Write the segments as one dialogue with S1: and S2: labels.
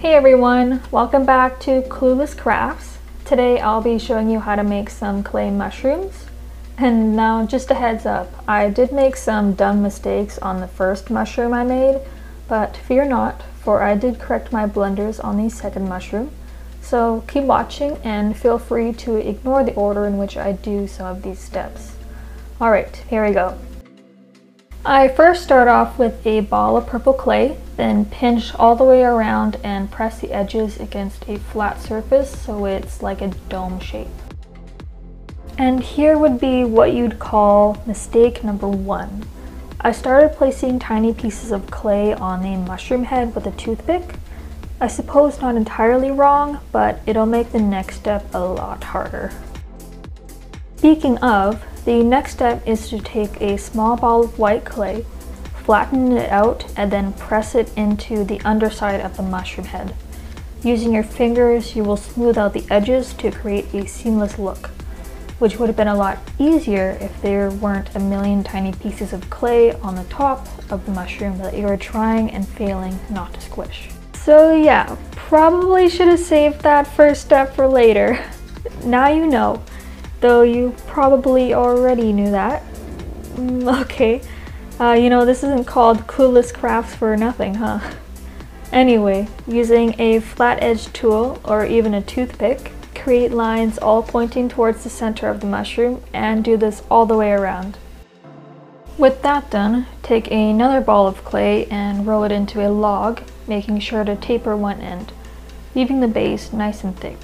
S1: Hey everyone, welcome back to Clueless Crafts. Today I'll be showing you how to make some clay mushrooms. And now just a heads up, I did make some dumb mistakes on the first mushroom I made, but fear not, for I did correct my blunders on the second mushroom. So keep watching and feel free to ignore the order in which I do some of these steps. Alright, here we go. I first start off with a ball of purple clay, then pinch all the way around and press the edges against a flat surface so it's like a dome shape. And here would be what you'd call mistake number 1. I started placing tiny pieces of clay on the mushroom head with a toothpick. I suppose not entirely wrong, but it'll make the next step a lot harder. Speaking of, the next step is to take a small ball of white clay, flatten it out, and then press it into the underside of the mushroom head. Using your fingers, you will smooth out the edges to create a seamless look, which would have been a lot easier if there weren't a million tiny pieces of clay on the top of the mushroom that you were trying and failing not to squish. So yeah, probably should have saved that first step for later. Now you know. Though you probably already knew that. Okay, this isn't called Clueless Crafts for nothing, huh? Anyway, using a flat edge tool or even a toothpick, create lines all pointing towards the center of the mushroom and do this all the way around. With that done, take another ball of clay and roll it into a log, making sure to taper one end, leaving the base nice and thick.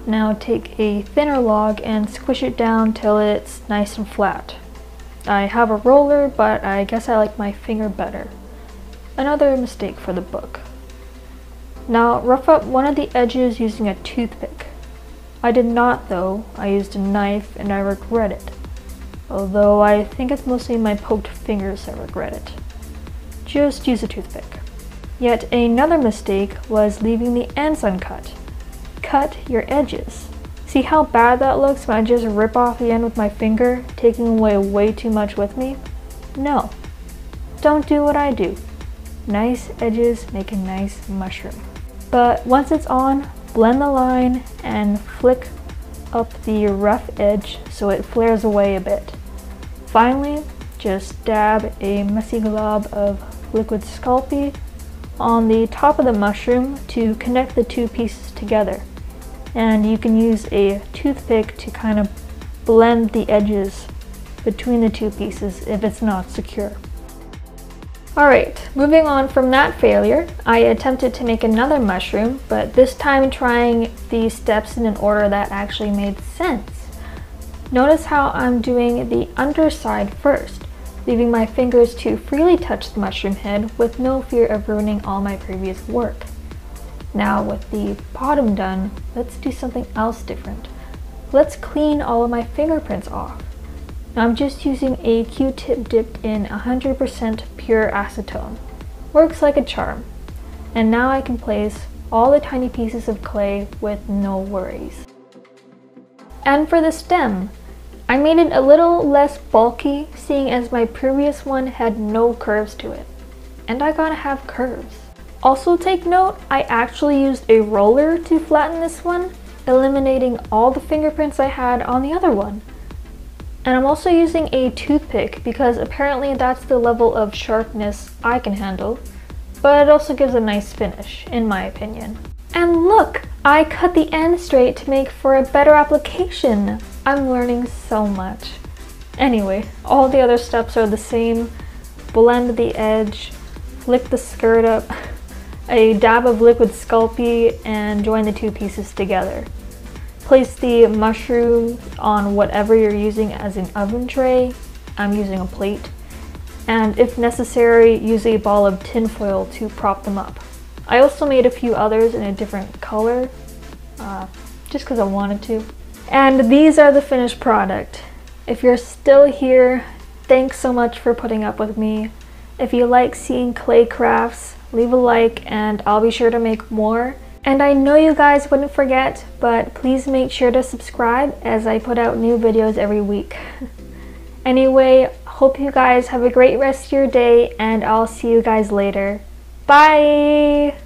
S1: Now take a thinner log and squish it down till it's nice and flat. I have a roller, but I guess I like my finger better. Another mistake for the book. Now rough up one of the edges using a toothpick. I did not though, I used a knife and I regret it. Although I think it's mostly my poked fingers that regret it. Just use a toothpick. Yet another mistake was leaving the ends uncut. Cut your edges. See how bad that looks when I just rip off the end with my finger, taking away way too much with me? No. Don't do what I do. Nice edges make a nice mushroom. But once it's on, blend the line and flick up the rough edge so it flares away a bit. Finally, just dab a messy glob of liquid Sculpey on the top of the mushroom to connect the two pieces together. And you can use a toothpick to kind of blend the edges between the two pieces if it's not secure. Alright, moving on from that failure, I attempted to make another mushroom, but this time trying these steps in an order that actually made sense. Notice how I'm doing the underside first, leaving my fingers to freely touch the mushroom head with no fear of ruining all my previous work. Now with the bottom done, let's do something else different. Let's clean all of my fingerprints off. Now I'm just using a Q-tip dipped in 100% pure acetone. Works like a charm. And now I can place all the tiny pieces of clay with no worries. And for the stem, I made it a little less bulky, seeing as my previous one had no curves to it. And I gotta have curves. Also take note, I actually used a roller to flatten this one, eliminating all the fingerprints I had on the other one. And I'm also using a toothpick because apparently that's the level of sharpness I can handle, but it also gives a nice finish, in my opinion. And look, I cut the end straight to make for a better application. I'm learning so much. Anyway, all the other steps are the same. Blend the edge, flick the skirt up, a dab of liquid Sculpey, and join the two pieces together. Place the mushroom on whatever you're using as an oven tray. I'm using a plate. And if necessary, use a ball of tin foil to prop them up. I also made a few others in a different color, just because I wanted to. And these are the finished product. If you're still here, thanks so much for putting up with me. If you like seeing clay crafts, leave a like and I'll be sure to make more. And I know you guys wouldn't forget, but please make sure to subscribe as I put out new videos every week. Anyway, hope you guys have a great rest of your day and I'll see you guys later. Bye!